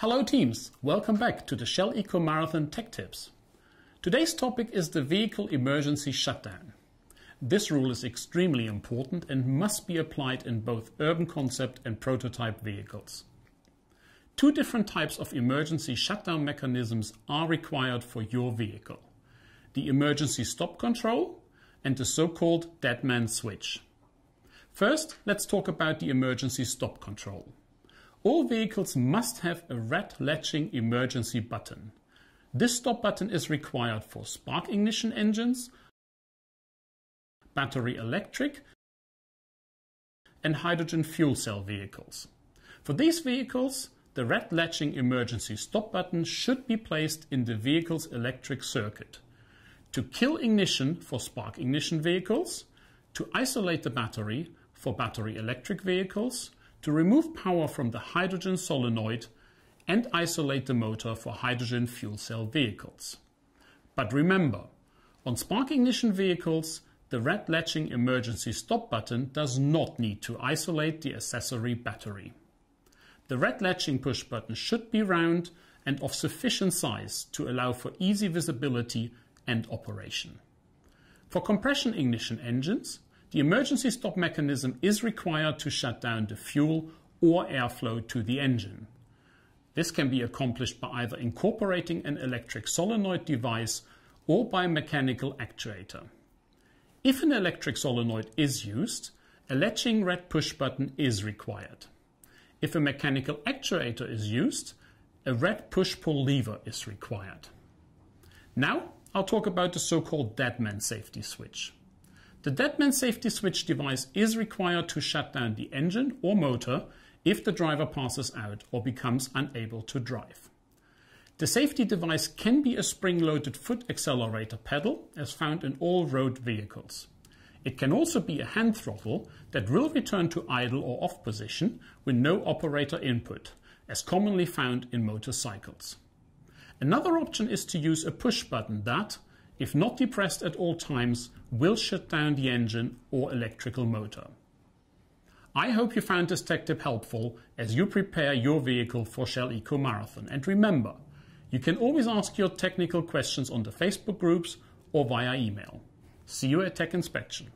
Hello teams, welcome back to the Shell Eco Marathon Tech Tips. Today's topic is the vehicle emergency shutdown. This rule is extremely important and must be applied in both urban concept and prototype vehicles. Two different types of emergency shutdown mechanisms are required for your vehicle: the emergency stop control and the so-called dead man switch. First, let's talk about the emergency stop control. All vehicles must have a red latching emergency button. This stop button is required for spark ignition engines, battery electric, and hydrogen fuel cell vehicles. For these vehicles, the red latching emergency stop button should be placed in the vehicle's electric circuit to kill ignition for spark ignition vehicles, to isolate the battery for battery electric vehicles, to remove power from the hydrogen solenoid, and isolate the motor for hydrogen fuel cell vehicles. But remember, on spark ignition vehicles, the red latching emergency stop button does not need to isolate the accessory battery. The red latching push button should be round and of sufficient size to allow for easy visibility and operation. For compression ignition engines, the emergency stop mechanism is required to shut down the fuel or airflow to the engine. This can be accomplished by either incorporating an electric solenoid device or by a mechanical actuator. If an electric solenoid is used, a latching red push button is required. If a mechanical actuator is used, a red push-pull lever is required. Now I'll talk about the so-called dead man safety switch. The dead man safety switch device is required to shut down the engine or motor if the driver passes out or becomes unable to drive. The safety device can be a spring-loaded foot accelerator pedal as found in all road vehicles. It can also be a hand throttle that will return to idle or off position with no operator input, as commonly found in motorcycles. Another option is to use a push button that, if not depressed at all times, will shut down the engine or electrical motor. I hope you found this tech tip helpful as you prepare your vehicle for Shell Eco Marathon. And remember, you can always ask your technical questions on the Facebook groups or via email. See you at Tech Inspection.